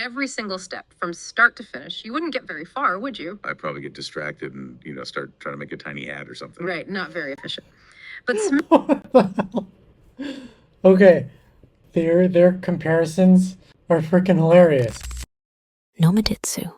every single step from start to finish, you wouldn't get very far, would you? I'd probably get distracted and, start trying to make a tiny ad or something. Right, not very efficient. But What the hell? Okay, their comparisons are freaking hilarious. Nomaditsu.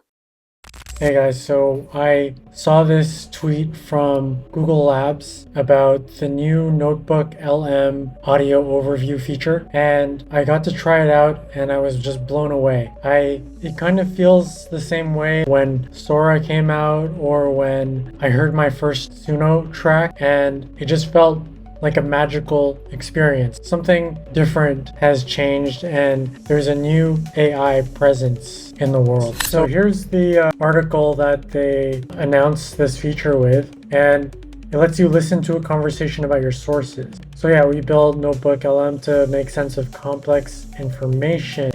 Hey guys, so I saw this tweet from Google Labs about the new NotebookLM audio overview feature, and I got to try it out and I was just blown away. It kind of feels the same way when Sora came out or when I heard my first Suno track, and it just felt like a magical experience. Something different has changed and there's a new AI presence in the world. So here's the article that they announced this feature with, and it lets you listen to a conversation about your sources. So yeah, we build NotebookLM to make sense of complex information.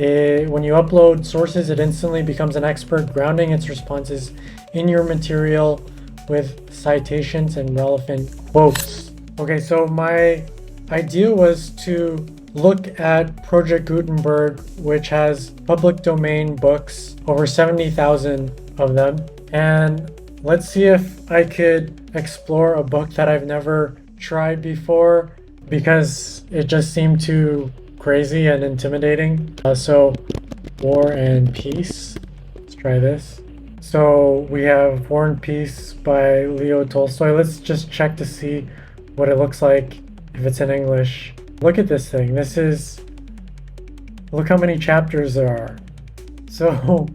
When you upload sources, it instantly becomes an expert, grounding its responses in your material with citations and relevant quotes. Okay, so my idea was to look at Project Gutenberg, which has public domain books, over 70,000 of them, and let's see if I could explore a book that I've never tried before because it just seemed too crazy and intimidating. So War and Peace, let's try this. So we have War and Peace by Leo Tolstoy. Let's just check to see what it looks like if it's in English. Look at this thing. Look how many chapters there are. So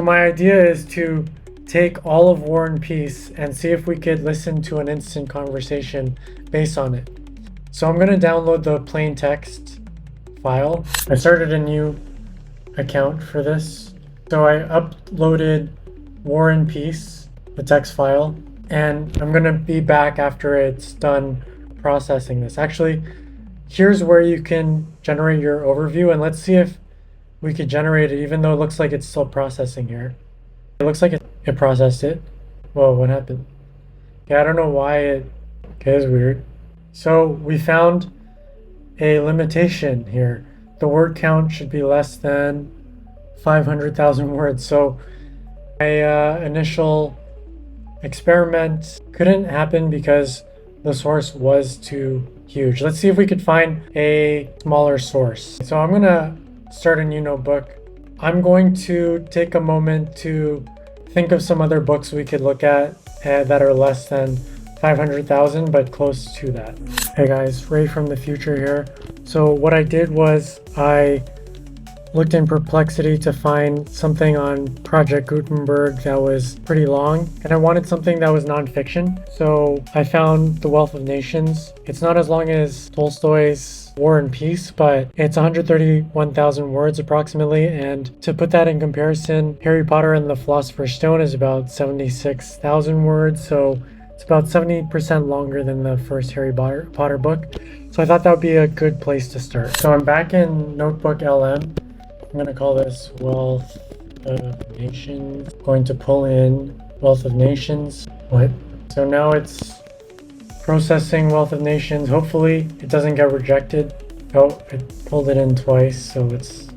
my idea is to take all of War and Peace and see if we could listen to an instant conversation based on it. So I'm gonna download the plain text file. I started a new account for this. So I uploaded War and Peace, the text file, and I'm gonna be back after it's done processing this. Actually, here's where you can generate your overview, and let's see if we could generate it even though it looks like it's still processing here. It looks like it processed it. Whoa, what happened? Yeah, I don't know why it is weird. So we found a limitation here. The word count should be less than 500,000 words. So my initial experiment couldn't happen because the source was too huge. Let's see if we could find a smaller source. So I'm gonna start a new notebook. I'm going to take a moment to think of some other books we could look at that are less than 500,000 but close to that. Hey guys, Ray from the future here. So what I did was I looked in Perplexity to find something on Project Gutenberg that was pretty long, and I wanted something that was nonfiction. So I found The Wealth of Nations. It's not as long as Tolstoy's War and Peace, but it's 131,000 words approximately. And to put that in comparison, Harry Potter and the Philosopher's Stone is about 76,000 words. So it's about 70% longer than the first Harry Potter book. So I thought that would be a good place to start. So I'm back in NotebookLM. I'm going to call this Wealth of Nations. Going to pull in Wealth of Nations. What? So now it's processing Wealth of Nations. Hopefully it doesn't get rejected. Oh, it pulled it in twice. So let's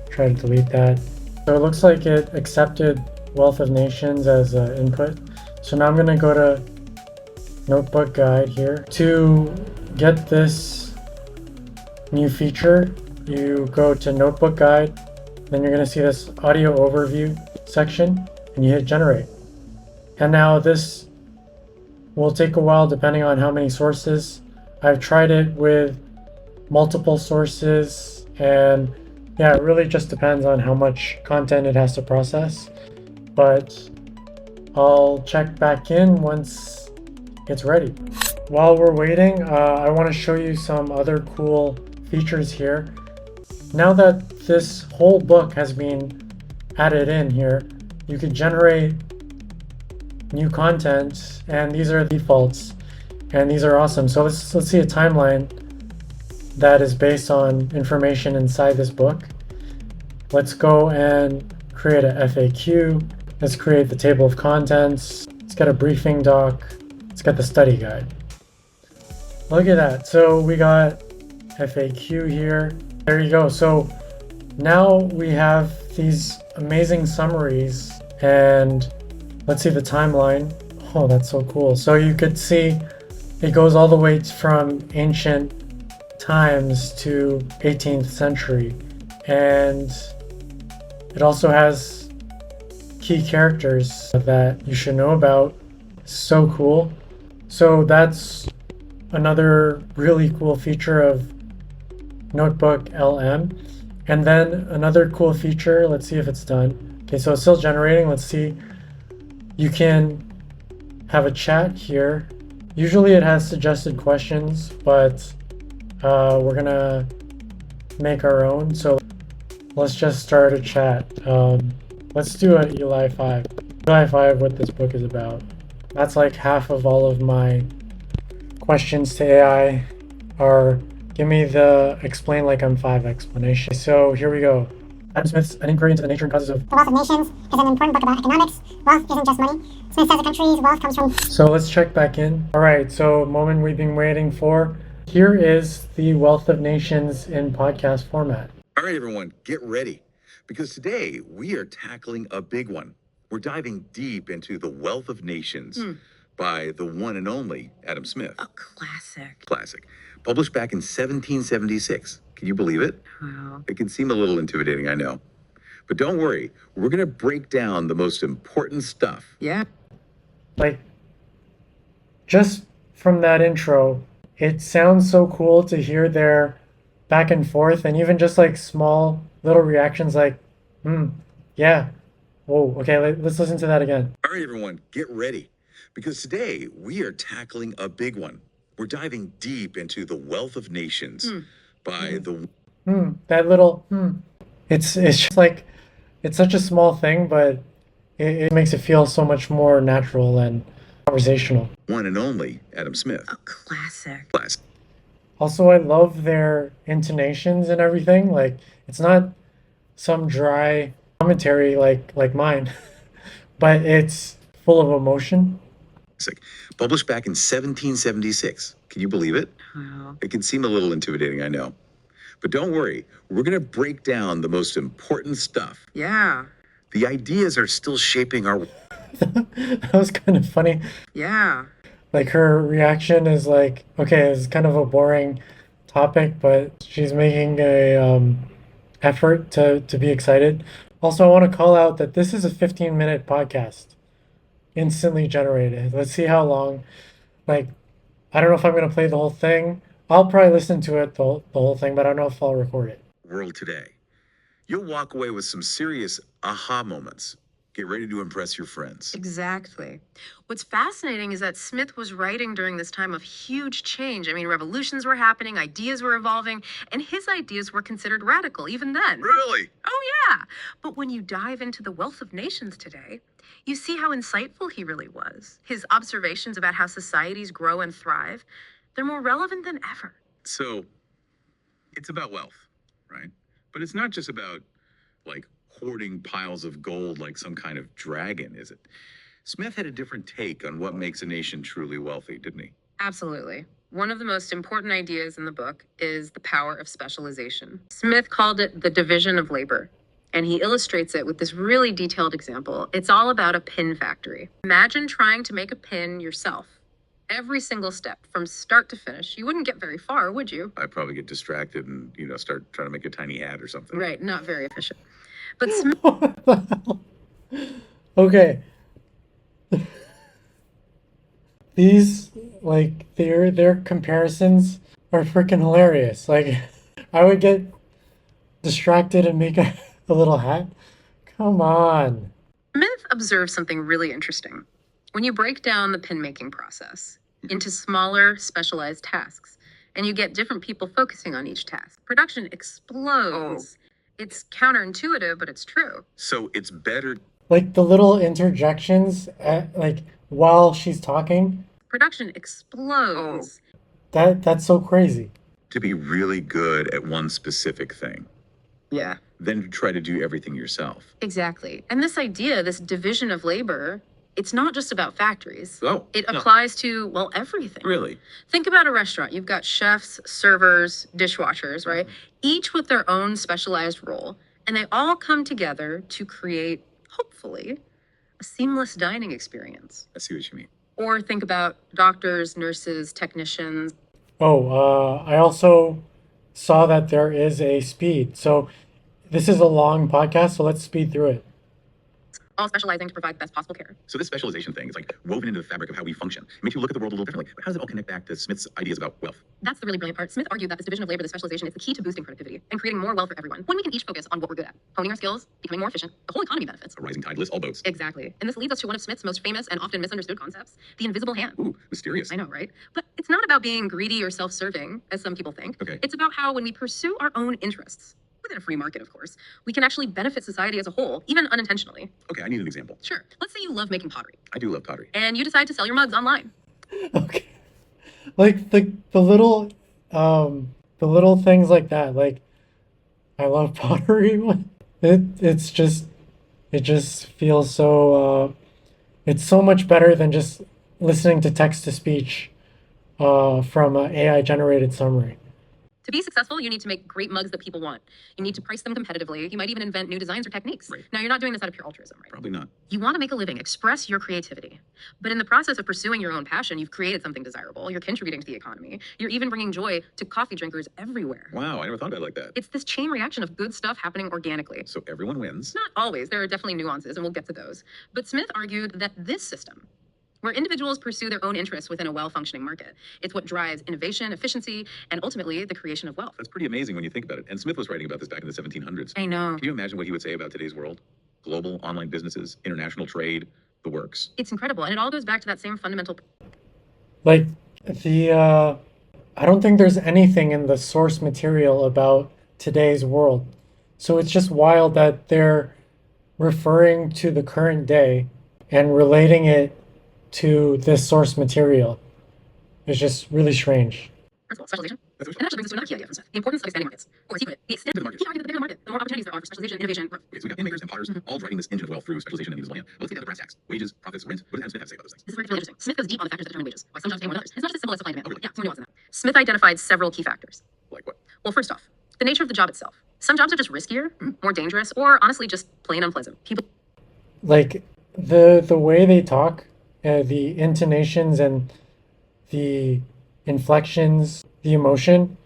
try to delete that. So it looks like it accepted Wealth of Nations as an input. So now I'm going to go to Notebook Guide here. To get this new feature, you go to Notebook Guide. Then you're going to see this audio overview section and you hit generate. And now this will take a while depending on how many sources. I've tried it with multiple sources, and yeah, it really just depends on how much content it has to process. But I'll check back in once it's ready. While we're waiting, I want to show you some other cool features here. Now that this whole book has been added in here, you could generate new content, and these are defaults, and these are awesome. So let's see a timeline that is based on information inside this book. Let's go and create a FAQ. Let's create the table of contents. Let's get a briefing doc. Let's get the study guide. Look at that. So we got FAQ here. There you go. So Now we have these amazing summaries, and let's see the timeline. Oh, that's so cool. So you could see it goes all the way from ancient times to 18th century, and it also has key characters that you should know about. So cool. So that's another really cool feature of NotebookLM. And then another cool feature, let's see if it's done. Okay, so it's still generating. Let's see. You can have a chat here. Usually it has suggested questions, but we're gonna make our own. So let's just start a chat. Let's do an Eli 5. Eli 5, what this book is about. That's like half of all of my questions to AI are give me the explain like I'm 5 explanation. So here we go. Adam Smith's An Inquiry into the Nature and Causes of The Wealth of Nations is an important book about economics. Wealth isn't just money. Smith says a country's wealth comes from... So let's check back in. All right, so moment we've been waiting for. Here is the Wealth of Nations in podcast format. All right, everyone, get ready. Because today we are tackling a big one. We're diving deep into The Wealth of Nations by the one and only Adam Smith. A classic. Classic. Published back in 1776. Can you believe it? Wow. It can seem a little intimidating, I know. But don't worry, we're going to break down the most important stuff. Yeah. Like, just from that intro, it sounds so cool to hear their back and forth, and even just like small little reactions like, yeah, whoa, okay, let's listen to that again. All right, everyone, get ready. Because today we are tackling a big one. We're diving deep into The Wealth of Nations by the... That little, it's just like, it's such a small thing, but it makes it feel so much more natural and conversational. one and only Adam Smith. A classic. Classic. Also, I love their intonations and everything. Like, it's not some dry commentary like mine, but it's full of emotion. Published back in 1776. Can you believe it? Wow. It can seem a little intimidating, I know. But don't worry, we're going to break down the most important stuff. Yeah. The ideas are still shaping our... That was kind of funny. Yeah. Like, her reaction is like, okay, it's kind of a boring topic, but she's making a effort to be excited. Also, I want to call out that this is a 15-minute podcast, instantly generated. Let's see how long. Like, I don't know if I'm going to play the whole thing. I'll probably listen to it, the whole thing, but I don't know if I'll record it. world today. You'll walk away with some serious aha moments. Get ready to impress your friends. Exactly. What's fascinating is that Smith was writing during this time of huge change. I mean, revolutions were happening, ideas were evolving, and his ideas were considered radical even then. Really? Oh, yeah. But when you dive into The Wealth of Nations today, you see how insightful he really was. His observations about how societies grow and thrive, they're more relevant than ever. So, it's about wealth, right? But it's not just about, like, hoarding piles of gold like some kind of dragon, is it? Smith had a different take on what makes a nation truly wealthy, didn't he? Absolutely. One of the most important ideas in the book is the power of specialization. Smith called it the division of labor, and he illustrates it with this really detailed example. It's all about a pin factory. Imagine trying to make a pin yourself. Every single step, from start to finish. You wouldn't get very far, would you? I'd probably get distracted and, start trying to make a tiny ad or something. Right, not very efficient. But Smith... What the hell? Okay. These, like, their comparisons are freaking hilarious. Like, I would get distracted and make a little hat. Come on. Smith observed something really interesting. When you break down the pin making process into smaller, specialized tasks, and you get different people focusing on each task, production explodes. It's counterintuitive, but it's true. So it's better... Like, the little interjections, like, while she's talking. Production explodes. That's so crazy. to be really good at one specific thing Yeah. than to try to do everything yourself. Exactly. And this idea, this division of labor, it's not just about factories. Oh, It no. applies to, well, everything. Really? Think about a restaurant. You've got chefs, servers, dishwashers, right? Each with their own specialized role. And they all come together to create, hopefully, a seamless dining experience. I see what you mean. Or think about doctors, nurses, technicians. I also saw that there is a speed. So this is a long podcast, so let's speed through it. All specializing to provide the best possible care. So this specialization thing is like woven into the fabric of how we function. It makes you look at the world a little differently. But how does it all connect back to Smith's ideas about wealth? That's the really brilliant part. Smith argued that this division of labor, the specialization, is the key to boosting productivity and creating more wealth for everyone. When we can each focus on what we're good at, honing our skills, becoming more efficient, the whole economy benefits. A rising tide lifts all boats. Exactly. And this leads us to one of Smith's most famous and often misunderstood concepts, the invisible hand. Ooh, mysterious. I know, right? But it's not about being greedy or self-serving, as some people think. Okay. It's about how when we pursue our own interests, within a free market, of course, we can actually benefit society as a whole, even unintentionally. Okay, I need an example. Sure. Let's say you love making pottery, I do love pottery. and you decide to sell your mugs online. Okay. Like the little things like that. Like I love pottery. It just feels so it's so much better than just listening to text to speech from an AI generated summary. To be successful, you need to make great mugs that people want. You need to price them competitively. You might even invent new designs or techniques. Right. Now, you're not doing this out of pure altruism, right? Probably not. You want to make a living, express your creativity. But in the process of pursuing your own passion, you've created something desirable. You're contributing to the economy. You're even bringing joy to coffee drinkers everywhere. Wow, I never thought about it like that. It's this chain reaction of good stuff happening organically. So everyone wins. Not always. There are definitely nuances, and we'll get to those. But Smith argued that this system, where individuals pursue their own interests within a well-functioning market, it's what drives innovation, efficiency, and ultimately the creation of wealth. That's pretty amazing when you think about it. And Smith was writing about this back in the 1700s. I know. Can you imagine what he would say about today's world? Global online businesses, international trade, the works. It's incredible, and it all goes back to that same fundamental. Like I don't think there's anything in the source material about today's world. So it's just wild that they're referring to the current day and relating it to this source material. It's just really strange. Principle, specialization. That's what- And that actually brings us to another key idea from Smith, the importance of expanding markets. Or as he put it, the extent The market. he argued that the bigger the market, the more opportunities there are for specialization, innovation, growth. Okay, so we got inmakers and potters all driving this engine of wealth through specialization and invisible hand. But let's get down to brass tacks. Wages, profits, rent. What does Adam Smith have to say about those things? This is where it's really interesting. Smith goes deep on the factors that determine wages, why some jobs pay more than others. It's not just as simple as supply and demand. Oh, really? Yeah, it's more nuanced than that. Smith identified several key factors. Like what? Well, first off, the nature of the job itself. Some jobs are just riskier, more dangerous, or honestly just plain unpleasant. People Like the way they talk, the intonations and the inflections, the emotion,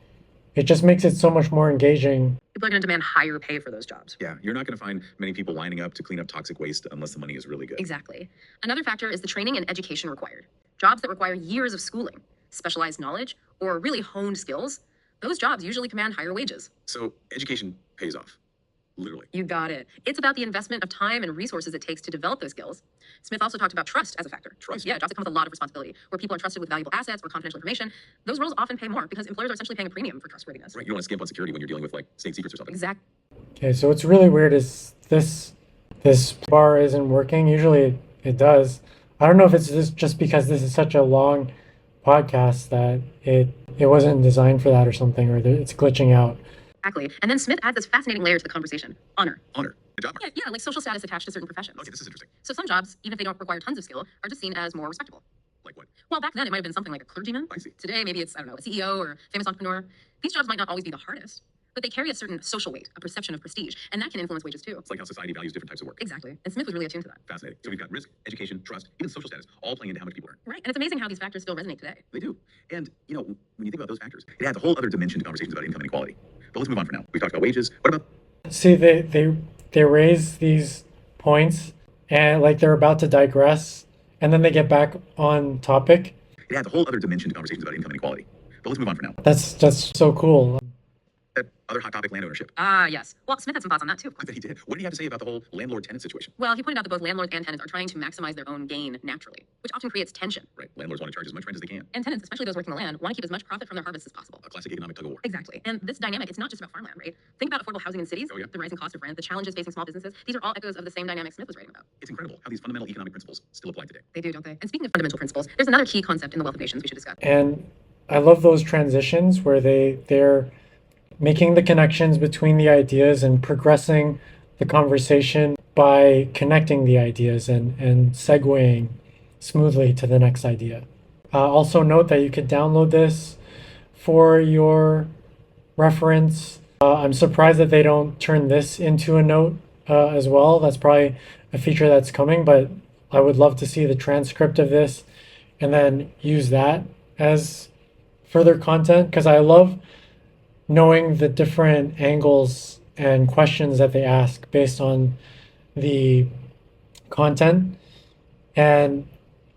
it just makes it so much more engaging. are going to demand higher pay for those jobs. Yeah, you're not going to find many people lining up to clean up toxic waste unless the money is really good. Exactly. Another factor is the training and education required. Jobs that require years of schooling, specialized knowledge, or really honed skills, those jobs usually command higher wages. So education pays off, literally. You got it. It's about the investment of time and resources it takes to develop those skills. Smith also talked about trust as a factor. Trust? Yeah, jobs that come with a lot of responsibility, where people are trusted with valuable assets or confidential information. Those roles often pay more because employers are essentially paying a premium for trustworthiness. Right, you don't want to skimp on security when you're dealing with like state secrets or something. Exactly. Okay, so what's really weird is this bar isn't working. Usually it does. I don't know if it's just because this is such a long podcast that it wasn't designed for that or something, or it's glitching out. Exactly. And then Smith adds this fascinating layer to the conversation: honor. Honor, the job market. Yeah, like social status attached to certain professions. Okay, this is interesting. So some jobs, even if they don't require tons of skill, are just seen as more respectable. Like what? Well, back then it might have been something like a clergyman. I see. Today, maybe it's, I don't know, a CEO or a famous entrepreneur. These jobs might not always be the hardest, but they carry a certain social weight, a perception of prestige, and that can influence wages too. It's like how society values different types of work. Exactly. And Smith was really attuned to that. Fascinating. So we've got risk, education, trust, even social status, all playing into how much people earn. Right. And it's amazing how these factors still resonate today. They do. And, you know, when you think about those factors, it adds a whole other dimension to conversations about income inequality. But let's move on for now. We've talked about wages. What about See, they raise these points and like they're about to digress, and then they get back on topic. it adds a whole other dimension to conversations about income inequality. But let's move on for now. That's so cool. That other hot topic, land ownership. Ah, yes. Well, Smith had some thoughts on that too. I bet he did. What did he have to say about the whole landlord-tenant situation? Well, he pointed out that both landlords and tenants are trying to maximize their own gain naturally, which often creates tension. Right. Landlords want to charge as much rent as they can. And tenants, especially those working the land, want to keep as much profit from their harvest as possible. A classic economic tug of war. Exactly. And this dynamic, it's not just about farmland, right? Think about affordable housing in cities, Oh, yeah. the rising cost of rent, the challenges facing small businesses. These are all echoes of the same dynamic Smith was writing about. It's incredible how these fundamental economic principles still apply today. They do, don't they? And speaking of fundamental principles, there's another key concept in the Wealth of Nations we should discuss. And I love those transitions where they're making the connections between the ideas and progressing the conversation by connecting the ideas and segueing smoothly to the next idea. Also note that you could download this for your reference. I'm surprised that they don't turn this into a note as well. That's probably a feature that's coming, but I would love to see the transcript of this and then use that as further content, because I love knowing the different angles and questions that they ask based on the content and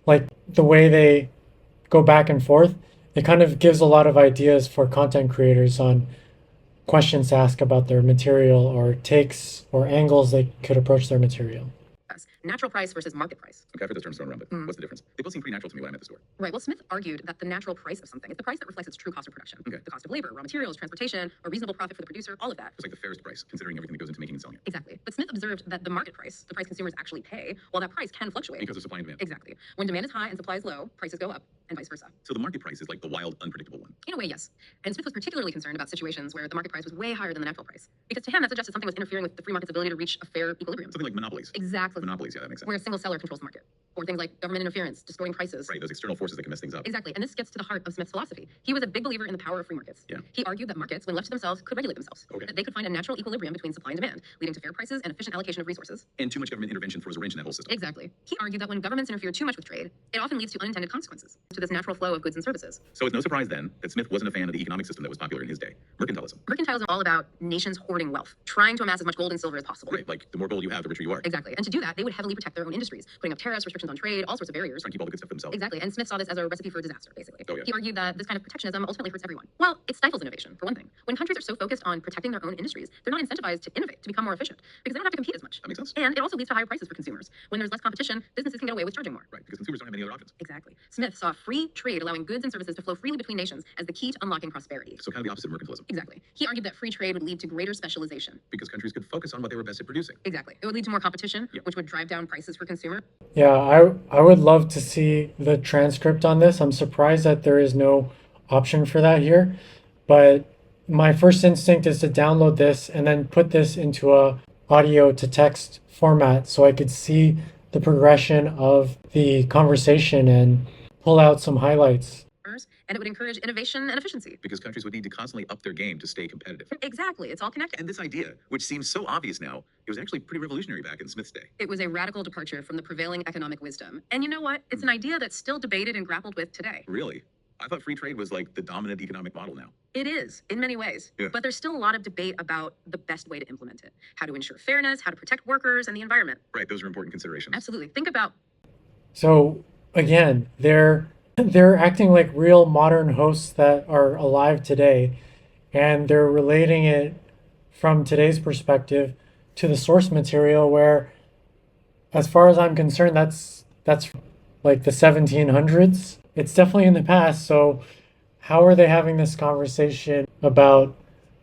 like the way they go back and forth. It kind of gives a lot of ideas for content creators on questions to ask about their material or takes or angles they could approach their material. Natural price versus market price. Okay, I've heard those terms thrown around, but what's the difference? They both seem pretty natural to me when I'm at the store. Right. Well, Smith argued that the natural price of something is the price that reflects its true cost of production. Okay. The cost of labor, raw materials, transportation, a reasonable profit for the producer, all of that. It's like the fairest price, considering everything that goes into making and selling it. Exactly. But Smith observed that the market price, the price consumers actually pay, while that price can fluctuate. Because of supply and demand. Exactly. When demand is high and supply is low, prices go up, and vice versa. So the market price is like the wild, unpredictable one. In a way, yes. And Smith was particularly concerned about situations where the market price was way higher than the natural price, because to him that suggested something was interfering with the free market's ability to reach a fair equilibrium. Something like monopolies. Exactly. Monopolies, yeah, that makes sense. Where a single seller controls the market. Or things like government interference, distorting prices. Right, those external forces that can mess things up. Exactly. And this gets to the heart of Smith's philosophy. He was a big believer in the power of free markets. Yeah. He argued that markets, when left to themselves, could regulate themselves. Okay. That they could find a natural equilibrium between supply and demand, leading to fair prices and efficient allocation of resources. And too much government intervention throws a wrench in that whole system. Exactly. He argued that when governments interfere too much with trade, it often leads to unintended consequences, to this natural flow of goods and services. So it's no surprise then that Smith wasn't a fan of the economic system that was popular in his day, mercantilism. Mercantilism is all about nations hoarding wealth, trying to amass as much gold and silver as possible. Right, like the more gold you have, the richer you are. Exactly. And to do that, they would heavily protect their own industries, putting up tariffs, restrictions on trade, all sorts of barriers. Trying to keep all the good stuff for themselves. Exactly. And Smith saw this as a recipe for disaster, basically. Oh, yeah. He argued that this kind of protectionism ultimately hurts everyone. Well, it stifles innovation, for one thing. When countries are so focused on protecting their own industries, they're not incentivized to innovate, to become more efficient, because they don't have to compete as much. That makes sense. And it also leads to higher prices for consumers. When there's less competition, businesses can get away with charging more. Right, because consumers don't have any other options. Exactly. Smith saw free trade allowing goods and services to flow freely between nations as the key to unlocking prosperity. So kind of the opposite of mercantilism. Exactly. He argued that free trade would lead to greater specialization. Because countries could focus on what they were best at producing. Exactly. It would lead to more competition, Yep. which would drive down prices for consumers. Yeah, I would love to see the transcript on this. I'm surprised that there is no option for that here, but my first instinct is to download this and then put this into a audio to text format so I could see the progression of the conversation and pull out some highlights. And it would encourage innovation and efficiency. Because countries would need to constantly up their game to stay competitive. Exactly. It's all connected. And this idea, which seems so obvious now, it was actually pretty revolutionary back in Smith's day. It was a radical departure from the prevailing economic wisdom. And you know what? It's an idea that's still debated and grappled with today. Really? I thought free trade was like the dominant economic model now. It is, in many ways. Yeah. But there's still a lot of debate about the best way to implement it. How to ensure fairness, how to protect workers and the environment. Right, those are important considerations. Absolutely. Think about So again, they're acting like real modern hosts that are alive today, and they're relating it from today's perspective to the source material where, as far as I'm concerned, that's like the 1700s. It's definitely in the past. So how are they having this conversation about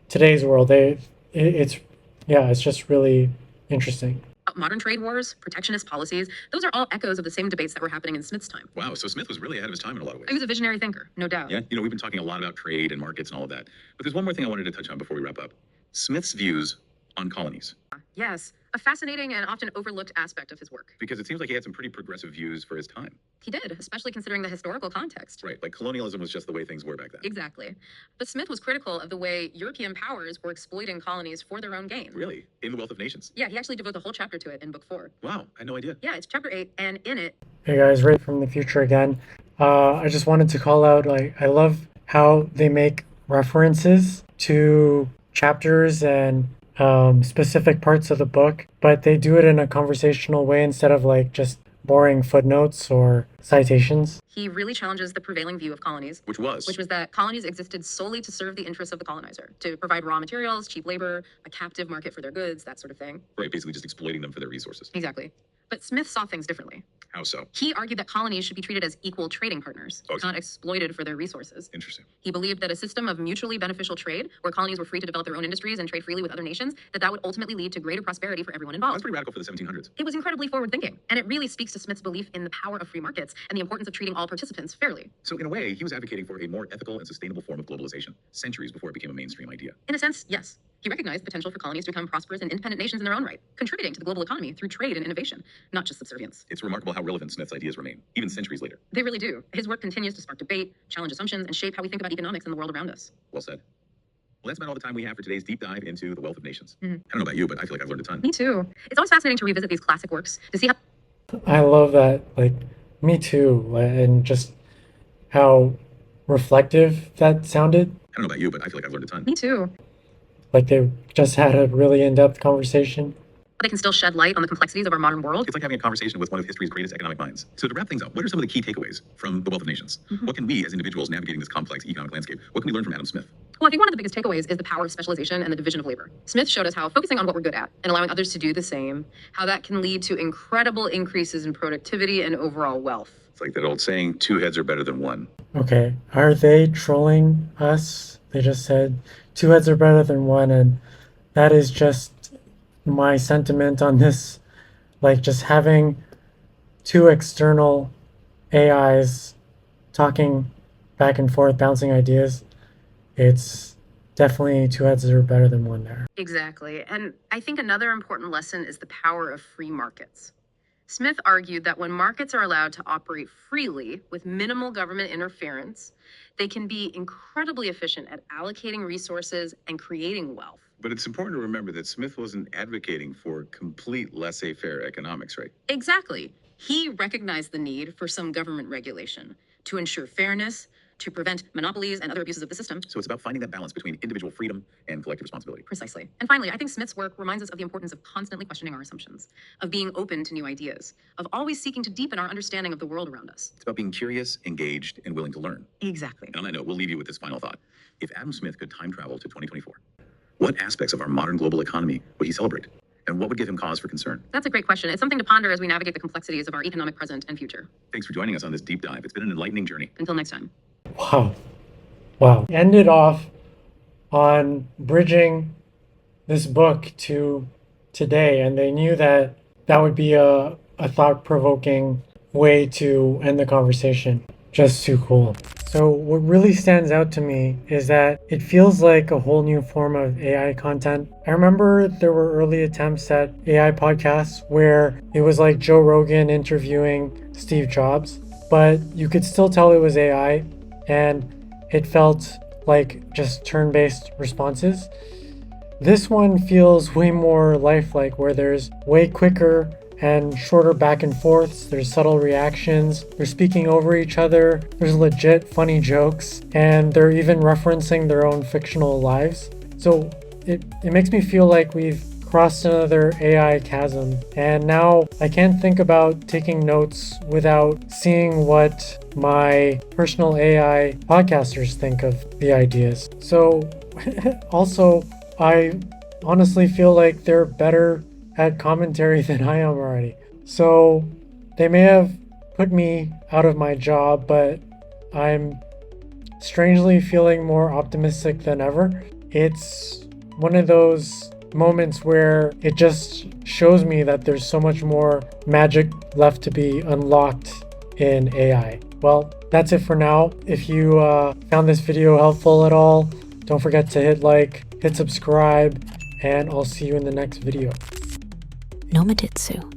today's world? It's just really interesting. modern trade wars, protectionist policies. Those are all echoes of the same debates that were happening in Smith's time. Wow, so Smith was really ahead of his time in a lot of ways. He was a visionary thinker, no doubt. Yeah, we've been talking a lot about trade and markets and all of that. But there's one more thing I wanted to touch on before we wrap up. Smith's views on colonies. Yes, a fascinating and often overlooked aspect of his work. Because it seems like he had some pretty progressive views for his time. He did, especially considering the historical context. Right, like colonialism was just the way things were back then. Exactly. But Smith was critical of the way European powers were exploiting colonies for their own gain. Really? In The Wealth of Nations? Yeah, he actually devotes a whole chapter to it in book 4. Wow, I had no idea. Yeah, it's chapter 8, and in it... Hey guys, Ray from the future again. I just wanted to call out, I love how they make references to chapters and specific parts of the book, but they do it in a conversational way instead of just boring footnotes or citations. He really challenges the prevailing view of colonies. Which was that colonies existed solely to serve the interests of the colonizer, to provide raw materials, cheap labor, a captive market for their goods, that sort of thing. Right, basically just exploiting them for their resources. Exactly. But Smith saw things differently. How so? He argued that colonies should be treated as equal trading partners, Okay. not exploited for their resources. Interesting. He believed that a system of mutually beneficial trade, where colonies were free to develop their own industries and trade freely with other nations, that would ultimately lead to greater prosperity for everyone That's involved. pretty radical for the 1700s. It was incredibly forward-thinking, and it really speaks to Smith's belief in the power of free markets and the importance of treating all participants fairly. So in a way, he was advocating for a more ethical and sustainable form of globalization, centuries before it became a mainstream idea. In a sense, yes. He recognized the potential for colonies to become prosperous and independent nations in their own right, contributing to the global economy through trade and innovation, not just subservience. It's remarkable how relevant Smith's ideas remain, even centuries later. They really do. His work continues to spark debate, challenge assumptions, and shape how we think about economics in the world around us. Well said. Well, that's about all the time we have for today's deep dive into the wealth of nations. Mhm. I don't know about you, but I feel like I've learned a ton. Me too. It's always fascinating to revisit these classic works to see how I love that. Like, me too. And just how reflective that sounded. I don't know about you, but I feel like I've learned a ton. Me too. Like they just had a really in-depth conversation. They can still shed light on the complexities of our modern world. It's like having a conversation with one of history's greatest economic minds. So to wrap things up, what are some of the key takeaways from The Wealth of Nations? What can we as individuals navigating this complex economic landscape, what can we learn from Adam Smith? Well, I think one of the biggest takeaways is the power of specialization and the division of labor. Smith showed us how focusing on what we're good at and allowing others to do the same, how that can lead to incredible increases in productivity and overall wealth. It's like that old saying, two heads are better than one. Okay, are they trolling us? They just said two heads are better than one, and that is just my sentiment on this. Like, just having two external AIs talking back and forth, bouncing ideas, it's definitely two heads are better than one there. Exactly. And I think another important lesson is the power of free markets. Smith argued that when markets are allowed to operate freely with minimal government interference, they can be incredibly efficient at allocating resources and creating wealth. But it's important to remember that Smith wasn't advocating for complete laissez-faire economics, right? Exactly. He recognized the need for some government regulation to ensure fairness, to prevent monopolies and other abuses of the system. So it's about finding that balance between individual freedom and collective responsibility. Precisely. And finally, I think Smith's work reminds us of the importance of constantly questioning our assumptions, of being open to new ideas, of always seeking to deepen our understanding of the world around us. It's about being curious, engaged, and willing to learn. Exactly. And on that note, we'll leave you with this final thought. If Adam Smith could time travel to 2024, what aspects of our modern global economy would he celebrate? And what would give him cause for concern? That's a great question. It's something to ponder as we navigate the complexities of our economic present and future. Thanks for joining us on this deep dive. It's been an enlightening journey. Until next time. Wow. Ended off on bridging this book to today, and they knew that that would be a thought-provoking way to end the conversation. Just too cool. So what really stands out to me is that it feels like a whole new form of AI content. I remember there were early attempts at AI podcasts where it was like Joe Rogan interviewing Steve Jobs, but you could still tell it was AI, and it felt like just turn-based responses. This one feels way more lifelike, where there's way quicker and shorter back and forths, there's subtle reactions, they're speaking over each other, there's legit funny jokes, and they're even referencing their own fictional lives. So it makes me feel like we've crossed another AI chasm, and now I can't think about taking notes without seeing what my personal AI podcasters think of the ideas. So also, I honestly feel like they're better at commentary than I am already. So they may have put me out of my job, but I'm strangely feeling more optimistic than ever. It's one of those moments where it just shows me that there's so much more magic left to be unlocked in AI. Well, that's it for now. If you found this video helpful at all, don't forget to hit like, hit subscribe, and I'll see you in the next video. Nomaditsu.